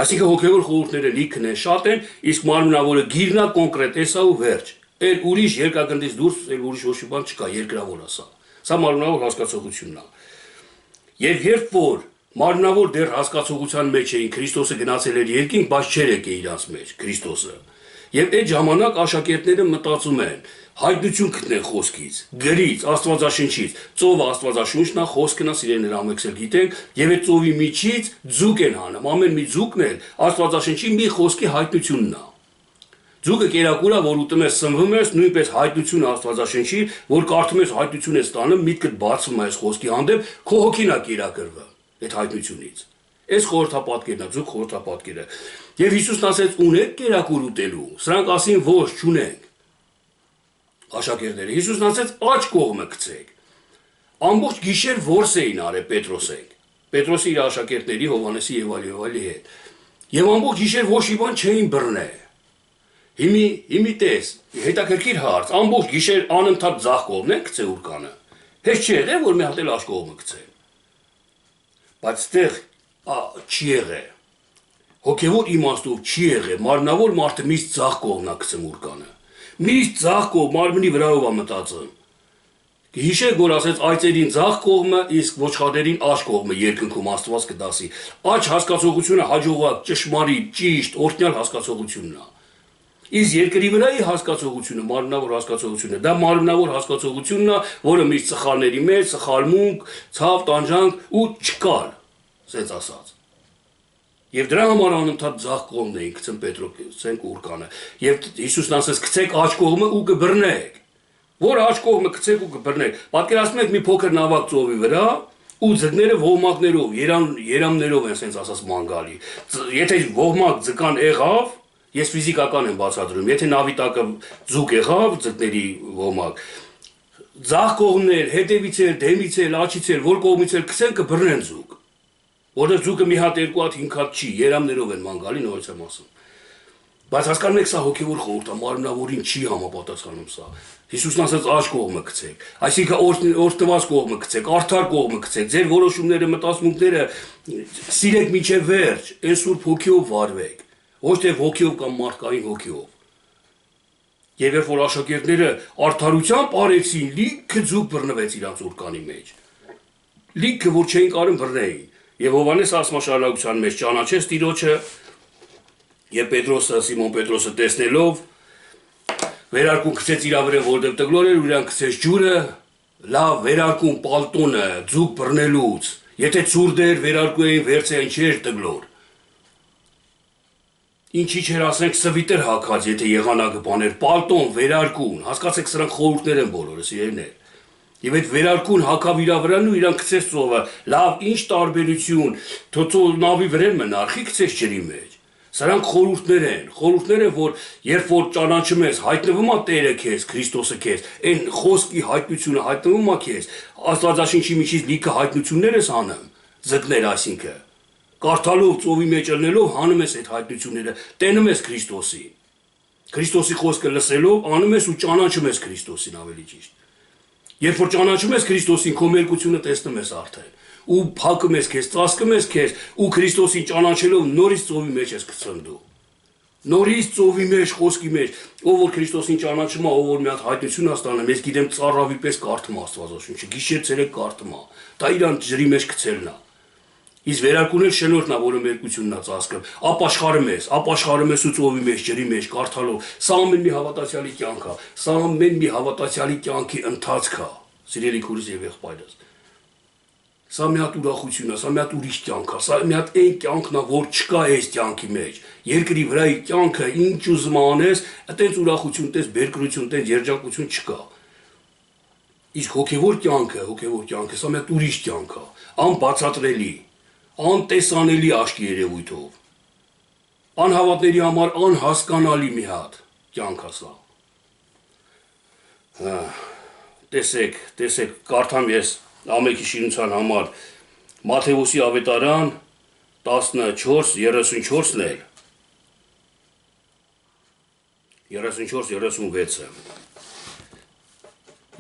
Այսինքն հոգևոր խորհուրդները լիքն են, շատ են, իսկ մարմնավորը գիրն է կոնկրետ, էսա ու վերջ։ Էլ ուրիշ երկրագնդից դուրս էլ ուրիշ ոչ մի բան չկա, երկրավոր է սա։ Սա մարմնավոր հասկացողությունն է։ Եվ երբ որ մարմնավոր դեռ հասկացողության մեջ էին, Քրիստոսը գնացել էր երկինք, բայց չէր եկել իրանց մեջ Քրիստոսը։ Եվ այդ ժամանակ աշակերտները մտածում են, հայտնություն գտնեն խոսքից, գրից, Աստվածաշնչից, ծովը Աստվածաշունչն է, խոսքն է, սիրելիներ ամենքսել գիտենք, եւ այդ ծովի միջից ձուկ են հանում, ամեն մի ձուկն էլ Աստվածաշնչի մի խոսքի հայտնությունն է։ Ձուկը կերակուր է, որ ուտում ես, սնվում ես, նույնպես հայտնությունը Աստվածաշնչի, որ կարդում ես հայտնություն ես ստանում, միտքդ բացվում է այս խոսքի հանդեպ, քո հոգին է կերակրվում այդ հայտնությունից։ Այս խորհրդապատկերն է, ձուկ խորհրդապատկերը։ Եվ Հիսուսն ասեց՝ ունեք կերակուր ուտելու։ Սրանք ասին ոչ, չունենք։ Աշակերտները Հիսուսն ասեց՝ աջ կողմը գցեք։ Ամբողջ գիշեր որս էին արել Պետրոսին։ Պետրոսը իր աշակերտների Հովհաննեսի եւ այլի հետ։ Եվ ամբողջ գիշեր ոչ մի բան չէին բռնել։ Հիմի տես, հետաքրքիր հարց, ամբողջ գիշեր անընդհատ ձախ կողմն են գցե ուրկանը։ Հեչ չի եղել, որ մի հատ էլ աջ կողմը գցե։ Բայց այդտեղ չի եղել։ Հոգևոր իմաստով չի եղել, մարմնավոր մարդը միշտ ձախ կողմն է գցում ուրկանը։ Միշտ ձախ կողմ, մարմնի վրայով է մտածում։ Հիշեք, որ ասեց այծերին ձախ կողմը, իսկ ոչխարներին աջ կողմը երկնքում Աստված կդասի։ Աջ հասկացողությունը հաջողակ, ճշմարիտ, ճիշտ, օրհնյալ հասկացողությունն է։ Իսկ երկրի վրայի հասկացողությունը, մարմնավոր հասկացողությունը, դա մարմնավոր հասկացողությունն է, որը միշտ սխալների մեջ, սխալմունք, ցավ, տանջանք ու չկալ, ասեց ասած։ Եվ դրա համար անընդհատ ձախ կողմն էին գցում Պետրոսենք ուրկանը։ Եվ Հիսուսն ասեց՝ գցեք աջ կողմը ու կբռնեք։ Որ աջ կողմը գցեք ու կբռնեք։ Պատկերացնում եք մի փոքր նավակ ծովի վրա ու ձկները ոհմակներով, երամներով են ասենց ասած ման գալի։ Եթե ոհմակ ձկան եղավ, ես ֆիզիկական եմ բացատրում, եթե նավի տակը ձուկ եղավ, ձկների ոհմակ, ձախ կողմներ, հետևից էլ, դեմից էլ, աջից էլ, որ կողմից էլ գցեն կբռնեն ձուկ։ Որտեղ ձուկը մի հատ, երկու հատ, 5 հատ չի, երամներով են ման գալի, նորից եմ ասում։ Բայց հասկանում եք, սա հոգևոր խորհուրդ է, մարմնավորին չի համապատասխանում սա։ Հիսուսն ասաց աջ կողմը գցեք, այսինքն օրհնված կողմը գցեք, արդար կողմը գցեք, ձեր որոշումները, մտածմունքները սիրեք մինչև վերջ, այն սուրբ հոգիով վարվեք, ոչ թե ոգիով կամ մարդկային հոգիով։ Եվ երբ որ աշակերտները արդարությամբ արեցին, լիքը ձուկ բռնվեց իրանց ուրկանի մեջ։ Լիքը, որ չէին կարող բռնեին։ Եվ Հովհաննես ասմաշարակության մեջ ճանաչեց Տիրոջը, եւ Պետրոսը, Սիմոն Պետրոսը տեսնելով վերարկուն գցեց իր վրա, որտեղ տգլոր էր, իրան գցեց ջուրը, լավ վերարկուն պալտոնը, ձուկ բռնելուց, եթե ցուրտ էր, վերարկու էին վերցեին չէր տգլոր։ Ինչի չէր ասենք սվիտեր հակած, եթե եղանակը բաներ, պալտոն, վերարկուն, հասկացեք սրանք խորհուրդներ են բոլորը, սիրելիներ։ Եվ այդ վերարկուն հակավ իր վրան ու իրան գցեց ծովը, լավ, ինչ տարբերություն, թոթո նավի վրան մնարխի գցեց ջրի մեջ։ Սրանք խորհուրդներ են, որ երբ որ ճանաչում ես, հայտնվում է Տերը քեզ, Քրիստոսը քեզ, այն խոսքի հայտնությունը հայտնվում է քեզ, Աստվածաշնչի միջից լիքը հայտնություններ ես անում, ձգներ այսինքն։ Կարդալով, ծովի մեջ ելնելով հանում ես այդ հայտնությունները, տենում ես Քրիստոսին։ Քրիստոսի խոսքը լսելով անում ես ու ճանաչում ես Քրիստոսին ավելի ճիշտ։ Երբ որ ճանաչում ես Քրիստոսին, քո մերկությունը տեսնում ես արդեն։ Ու փակում ես քեզ, ծածկում ես քեզ, ու Քրիստոսին ճանաչելով նորից ծովի մեջ ես գցում դու։ Նորից ծովի մեջ, խոսքի մեջ, ով որ Քրիստոսին ճանաչում է, ով որ մի հատ հայտնություն է ստանում, ես գիտեմ ծառավի պես կարդում Աստվածաշունչը, գիշեր ցերեկ կարդում է։ Դա իրան ջրի մեջ գցելն է։ Իսկ վերարկունել շնորհն է, որը մերկությունն է ծածկում։ Ապաշխարում ես ու ծովի մեջ, ջրի մեջ կարդալով։ Սա ամեն մի հավատացյալի կյանք է։ Սա ամեն մի հավատացյալի կյանքի ընթացք է։ Սիրելի քուրս եւ եղբայրս։ Սա մի հատ ուրախություն է, սա մի հատ ուրիշ կյանք է, սա մի հատ այն կյանքն է, որ չկա այս կյանքի մեջ։ Երկրի վրայի կյանքը ինչ ուզում անես, այտենց ուրախություն, այտենց բերկրություն, այտենց երջանկություն չկա։ Իսկ հոգևոր կյանքը, սա մի հատ ուրիշ կյանք է, անբացատրելի, անտեսանելի աչքի երևույթով։ Անհավատների համար անհասկանալի մի հատ կյանք է սա։ Տեսեք, կարդամ ես ամենքի շինության համար Մատթեոսի ավետարան 14:34-ն էլ 34-36-ը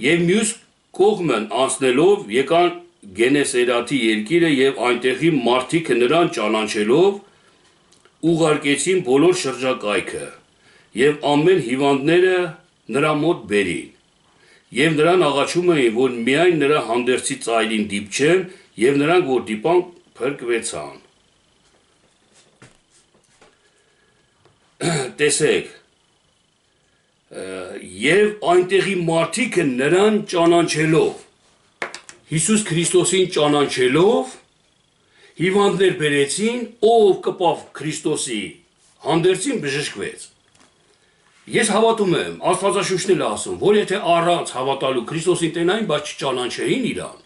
Եվ մյուս կողմն անցնելով եկան Գենեսերաթի երկիրը եւ այնտեղի մարդիկը նրան ճանաչելով ուղարկեցին բոլոր շրջակայքը եւ ամեն հիվանդները նրա մոտ բերին եւ նրան աղաչում էին, որ միայն նրա հանդերձի ծայրին դիպչեն եւ նրանք որ դիպան փրկվեցան։ Տեսեք, եւ այնտեղի մարդիկը նրան ճանաչելով, Հիսուս Քրիստոսին ճանաչելով, հիվանդներ բերեցին, ով կպավ Քրիստոսի հանդերձին բժշկվեց։ Ես հավատում եմ, Աստվածաշունչն էլ ասում, որ եթե առանց հավատալու Քրիստոսին տենային, բայց չճանաչեին իրան,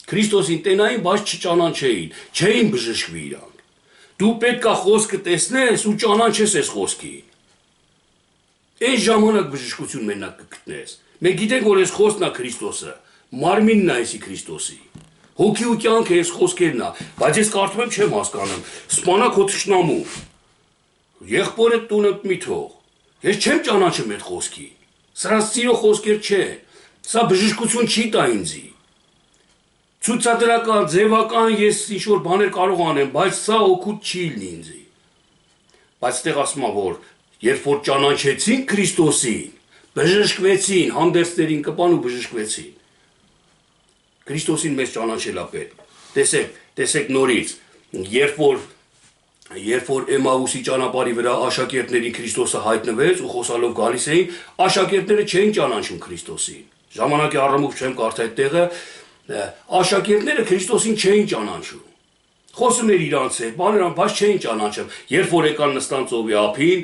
Քրիստոսին տենային, բայց չճանաչեին, չէին բժշկվի իրանք։ Դու պետք է խոսքը տեսնես ու ճանաչես այս խոսքին։ Այս ժամանակ բժշկություն մենակ կգտնես։ Մենք գիտենք, որ այս խոսքն է Քրիստոսը, մարմինն է այսի Քրիստոսի։ Հոգի ու կյանքը այս խոսքերն է, բայց ես կարծում եմ չեմ հասկանում։ Սպանա քո թշնամու։ Եղբորը տունը մի թող։ Ես չեմ ճանաչում այդ խոսքին։ Սրանց սիրո խոսքեր չեն։ Սա բժշկություն չի տա ինձի։ Ցուցադրական, ձևական ես ինչ-որ բաներ կարող անեմ, բայց սա օգուտ չի լինի ինձի։ Բայց այդտեղ ասում է, որ երբ որ ճանաչեցին Քրիստոսին, բժշկվեցին, հանդերձներին կպան ու բժշկվեցին։ Քրիստոսին մեզ ճանաչելա պետք։ Տեսեք նորից, երբ որ Էմաուսի ճանապարհի վրա աշակերտներին Քրիստոսը հայտնվեց ու խոսալով գալիս էին, աշակերտները չէին ճանաչում Քրիստոսին։ Ժամանակի առումով չեմ կարդա այդ տեղը, աշակերտները Քրիստոսին չէին ճանաչում։ Խոսում էր իրանց հետ, բաներ, բայց չէին ճանաչում։ Երբ որ եկան նստան ծովի ափին,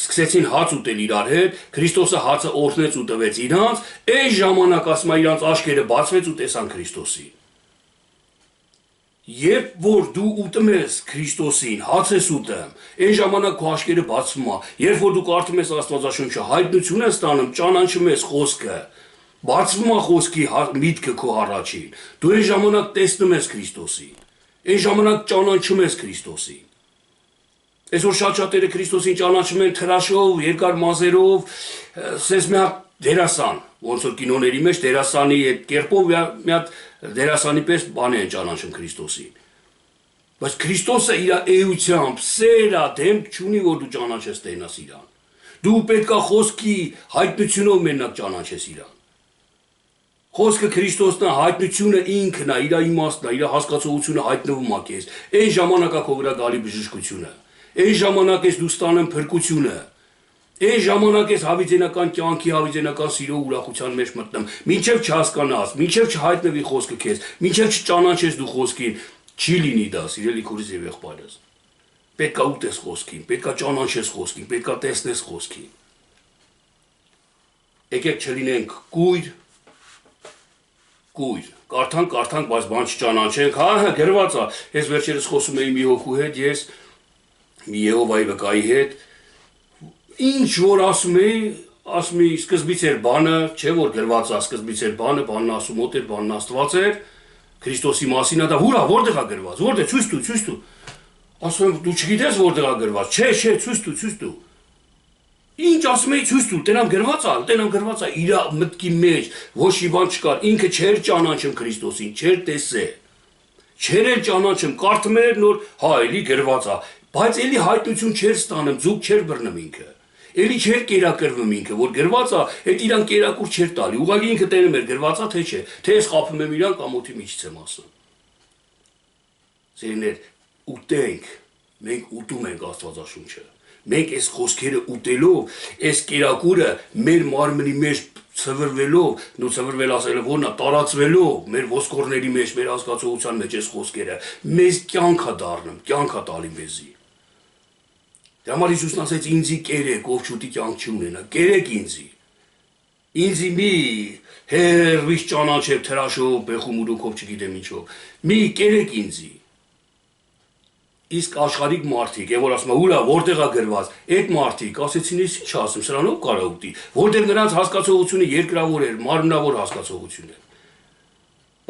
սկսեցին հաց ուտել իրար հետ, Քրիստոսը հացը օրհնեց ու տվեց իրանց, այն ժամանակ ասում է իրանց աչքերը բացվեց ու տեսան Քրիստոսին։ Երբ որ դու ուտում ես Քրիստոսին, հաց ես ուտում, այն ժամանակ քո աչքերը բացվում է, երբ որ դու կարդում ես Աստվածաշունչը, հայտնություն ես ստանում, ճանաչում ես խոսքը, բացվում է խոսքի միտքը քո առաջին, դու այն ժամանակ տեսնում ես Քրիստոսին, այն ժամանակ ճանաչում ես Քրիստոսին։ Այսօր շատ-շատերը Քրիստոսին ճանաչում են թրաշով, երկար մազերով, սենց մի հատ դերասան, ոնց որ կինոների մեջ դերասանի այդ կերպով մի հատ դերասանի պես բան են ճանաչում Քրիստոսին։ Բայց Քրիստոսը իր էությամբ սերա դեմք չունի, որ դու ճանաչես տենաս իրան։ Դու պետք է խոսքի հայտնությունով մենակ ճանաչես իրան։ Խոսքը Քրիստոսն է, հայտնությունը ինքն է, իր իմաստն է, իր հասկացողությունը հայտնվում է քեզ։ Այն ժամանակ է քո վրա գալի բժշկությունը։ Այն ժամանակ ես դու ստանում փրկությունը։ Այն ժամանակ ես հավիտենական կյանքի, հավիտենական սիրո ուրախության մեջ մտնում։ Մինչև չհասկանաս, մինչև չհայտնվի խոսքը քեզ, մինչև չճանաչես դու խոսքին, չի լինի դա, սիրելի քուրս եւ եղբայրս։ Պետք է ուտես խոսքին, պետք է ճանաչես խոսքին, պետք է տեսնես խոսքին։ Եկեք չլինենք կույր, կարդանք, բայց բան չճանաչենք, հա, գրված է։ Ես վերջերս խոսում էի մի հոգու հետ, ես մի Եհովայի վկայի հետ, ինչ որ ասում էի սկզբից էր բանը, չէ որ գրված է, սկզբից էր բանը, բանն ասում մոտ էր, բանն Աստված էր, Քրիստոսի մասին է դա, հուրա, որտեղ է գրված, որտեղ, ցույց տու։ Ասում եմ, դու չգիտես որտեղ է գրված, չէ, ցույց տու։ Ինչ ասում էի, ցույց տու, տենամ գրված է, իր մտքի մեջ ոչ մի բան չկար, ինքը չէր ճանաչում Քրիստոսին, չէր տեսել, չէր էլ ճանաչում, կարդում էր նոր, հա, էլի գրված է, բայց էլի հայտնություն չէր ստանում, ձուկ չէր բռնում ինքը, էլի չէր կերակրվում ինքը, որ գրված է, այդ իրան կերակուր չէր տալի, ուղղակի ինքը տենում էր, գրված է, թե չէ, թե ես խաբում եմ իրան կամ օդի միջից եմ ասում։ Սիրելիներ, ուտենք, մենք ուտում ենք Աստվածաշունչը։ Մենք այս խոսքերը ուտելով, այս կերակուրը մեր մարմնի մեջ ցվրվելով, նո ցվրվել ասելը որն է, տարածվելով մեր ոսկորների մեջ, մեր հասկացողության մեջ այս խոսքերը, մեզ կյանք է դառնում, կյանք է տալի մեզի։ Դրա համար Հիսուսն ասեց ինձի կերեք, ով չուտի կյանք չի ունենա, կերեք ինձի։ Ինձի մի հերվիշ ճանաչებ թրաշով, բեխում ուրուքով, չգիտեմ ինչով։ Մի կերեք ինձի։ Իսկ աշխարհիկ մարդիկ, եւ որ ասում են, ուրա, որտեղ է գրված, այդ մարդիկ ասեցին, ես ինչ ասեմ, սրանով կարա ուտի, որտեղ նրանց հասկացողությունը երկրավոր էր, մարմնավոր հասկացողություն էր։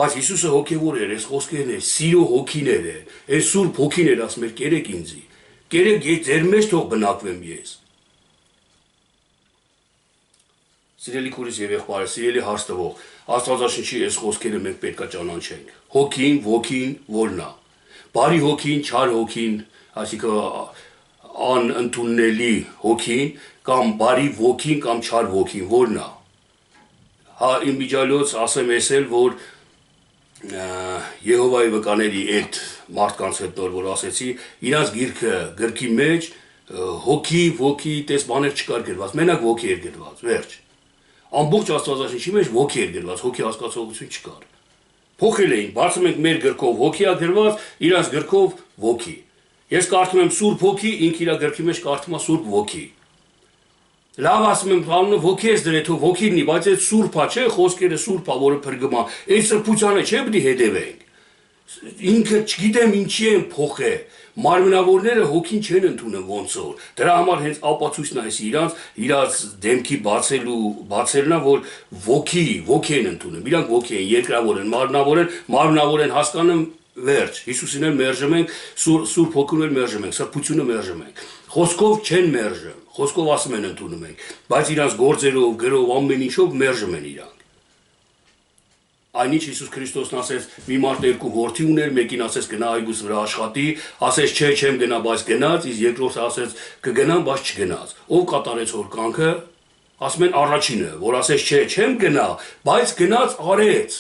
Բայց Հիսուսը հոգևոր էր, այս խոսքերն էր, սիրո հոգիներ է, այս սուրբ հոգին էր, ասում էր, կերեք ինձի։ Կերեք ձեր մեջ թող բնակվեմ ես։ Սիրելի քուրիս եւ եղբայրս, սիրելի հարց տվող, Աստվածաշնչի այս խոսքերը մենք պետք է ճանաչենք։ Հոգին, ոգին, որն է։ Բարի հոգին, չար հոգին, այսինքն անընդունելի հոգին, կամ բարի ոգին, կամ չար ոգին, որն է։ Հա իմիջիալոց ասեմ էսել, որ Եհովայի վկաների այդ մարդկանց հետ նոր որ ասեցի, իրանց գրքի մեջ հոգի, ոգի, տես բաներ չկար գրված, մենակ ոգի էր գրված, վերջ։ Ամբողջ Աստվածաշնչի մեջ ոգի էր գրված, հոգի հասկացողություն չկար։ Փոխել էին, բացում ենք մեր գրքով հոգի է գրված, իրանց գրքով ոգի։ Ես կարդում եմ Սուրբ Հոգի, ինքը իր գրքի մեջ կարդում է Սուրբ Ոգի։ Լավ ասում եմ, բանը ոգի ես դրե, թող ոգին նի, բայց այդ սուրբա չէ, խոսքերը սուրբա, որը փրկում է, այդ սրբությանը չէ պետք է հետևենք։ Ինքը չգիտեմ ինչի են փոխե, մարմնավորները հոգին չեն ընդունում ոնց որ։ Դրա համար հենց ապացույցն է այս իրանց դեմքի բացելն է, որ ոգի են ընդունում։ Իրանք ոգի են, երկրավոր են, մարմնավոր են հասկանում վերջ։ Հիսուսին էլ մերժում ենք, Սուրբ Հոգուն էլ մերժում ենք, սրբությունը մերժում ենք։ Խոսքով չեն մերժում, խոսքով ասում են ընդունում ենք, բայց իրանց գործերով, գրով, ամեն ինչով մերժում են իրանք։ Այնինչ Հիսուս Քրիստոսն ասեց, մի մարդ երկու որդի ուներ, մեկին ասեց գնա այգուս վրա աշխատի, ասեց չէ, չեմ գնա, բայց գնաց, իսկ երկրորդը ասեց կգնամ, բայց չգնաց։ Ով կատարեց որ կանքը, ասում են առաջինը, որ ասեց չէ, չեմ գնա, բայց գնաց արեց։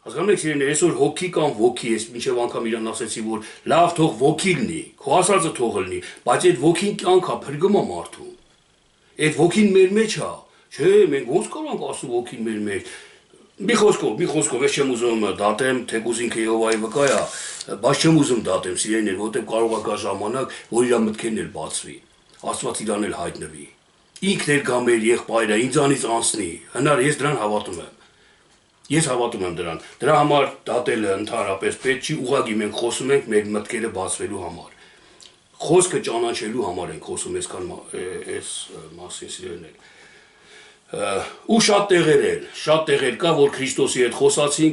Հասկանում եք սիրելիներ, այսօր հոգի կամ ոգի, ես մինչև անգամ իրան ասեցի, որ լավ թող ոգի լինի, քո ասածը թող լինի, բայց այդ ոգին կյանք է, փրկում է մարդուն։ Այդ ոգին մեր մեջ է, չէ, մենք ոնց կարող ենք ասու ոգին մեր մեջ։ Մի խոսքով, ես չեմ ուզում դատեմ, թեկուզ ինքը Եհովայի վկա է, բայց չեմ ուզում դատեմ սիրելիներ, որտեղ կարող է գա ժամանակ, որ իր մտքերն էլ բացվի, Աստված իրան էլ հայտնվի։ Ինքն էլ գա մեր եղբայրը, ինձանից անցնի, հնար ես դրան հավատում եմ։ Ես հավատում եմ դրան։ Դրա համար դատելը ընդհանրապես պետք չի, ուղղակի մենք խոսում ենք մեր մտքերը բացվելու համար։ Խոսքը ճանաչելու համար ենք խոսում այս մասին սիրելիներ։ Ու շատ տեղեր կա, որ Քրիստոսի հետ խոսացին,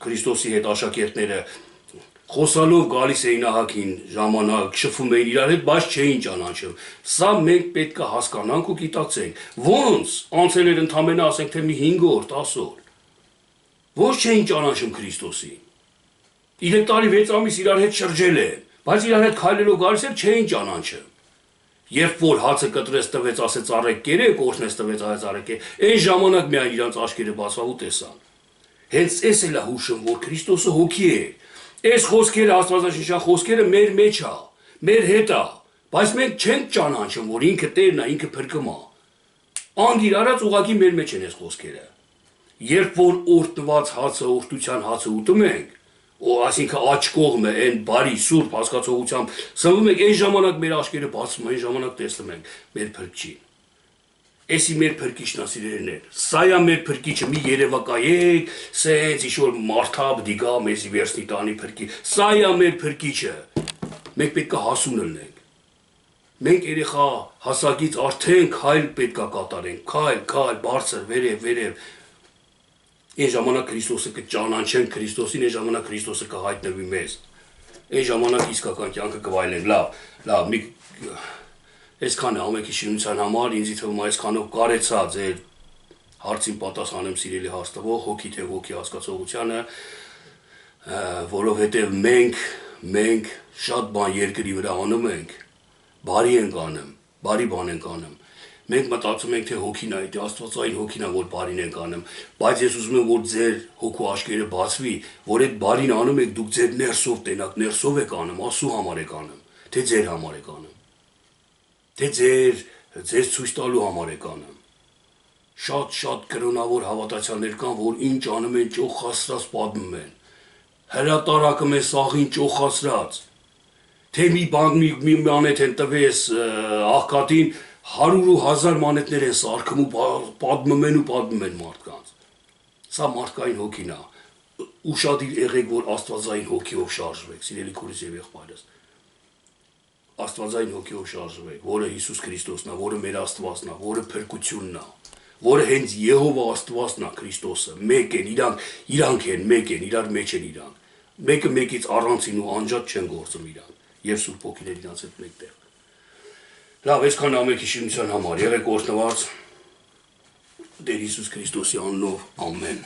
Քրիստոսի հետ աշակերտները խոսալով գալիս էին ահագին ժամանակ, շփվում էին իրար հետ, բայց չէին ճանաչում։ Սա մենք պետք է հասկանանք ու գիտակցենք։ Ոնց անցել էր ընդամենը ասենք թե մի 5 օր, 10 օր։ Ոնց չէին ճանաչում Քրիստոսին։ 3 տարի 6 ամիս իրար հետ շրջել են, բայց իրար հետ քայլելով գալիս էր չէին ճանաչում։ Երբ որ հացը կտրեց տվեց, ասեց արեք կերեք, օրհնեց տվեց ասեց արեք, այն ժամանակ միայն իրանց աչքերը բացավ ու տեսան։ Հենց էս էլ է հուշում, որ Քրիստոսը հոգի է։ Այս խոսքերը, Աստվածաշնչյան խոսքերը մեր մեջ է, մեր հետ է, բայց մենք չենք ճանաչում, որ ինքը Տերն է, ինքը փրկում է։ Անգիր արած ուղղակի մեր մեջ են այս խոսքերը։ Երբ որ օրհնված հացը, օրհնության հացը ուտում ենք, այսինքն աջ կողմը այն բարի սուրբ հասկացողությամբ սնվում ենք, այն ժամանակ մեր աչքերը բացվում, այն ժամանակ տեսնում ենք մեր փրկչին։ Էսի մեր փրկիչն է սիրելիներ։ Սա է մեր փրկիչը, մի երևակայեք, սենց ինչ-որ մարդապ դիգա մեզի վերցնի տանի փրկի։ Սա է մեր փրկիչը։ Մենք պետք է հասուն լինենք։ Մենք երեխա հասակից արդեն քայլ պետք է կատարենք, քայլ, բարձր, վերև։ Այն ժամանակ Քրիստոսը կճանաչենք Քրիստոսին, այն ժամանակ Քրիստոսը կհայտնվի մեզ։ Այն ժամանակ իսկական կյանքը կվայելենք։ Լավ, մի այսքան է ամենքի շինության համար, ինձ թվում է այսքանով կարեցա ձեր հարցին պատասխանեմ սիրելի հաստատվող, հոգի թե ոգի հասկացողությանը, որովհետև մենք շատ բան երկրի վրա անում ենք, բարի ենք անում, բարի բան ենք անում։ Մենք մտածում ենք, թե հոգին է, թե Աստվածային հոգին է, որ բարին ենք անում, բայց ես ուզում եմ, որ ձեր հոգու աչքերը բացվի, որ այդ բարին անում եք, դուք ձեր ներսով տենաք, ներսով եք անում, Աստծո համար եք անում, թե ձեր համար եք անում, թե ձեր ձեզ ցույց տալու համար է կանը։ Շատ կրոնավոր հավատացյալներ կան, որ ինչ անում են, ճոխացրած պատմում են։ Հրատարակում են սաղին ճոխացրած։ Թե մի բան մի մանեթ են տվես աղքատին 100 ու 1000 մանետներ են սարքում ու պատմում են մարդկանց։ Սա մարդկային հոգին է։ Ուշադիր եղեք, որ աստվածային հոգիով շարժվեք, սիրելի քույրս եւ եղբայրս։ Աստվածային հոգիով շարժվեք, որը Հիսուս Քրիստոսն է, որը մեր Աստվածն է, որը փրկությունն է, որը հենց Եհովա Աստվածն է, Քրիստոսը, մեկ են, իրանք են, մեկ են, իրար մեջ են իրանք։ Մեկը մեկից առանցին ու անջատ չեն գործում իրանք, եւ Սուրբ Հոգիներ իրանց հետ մեկտեղ։ Լավ, այսքան ամենքի շինության համար եղեք օրհնված Տեր Հիսուս Քրիստոսի անունով, ամեն։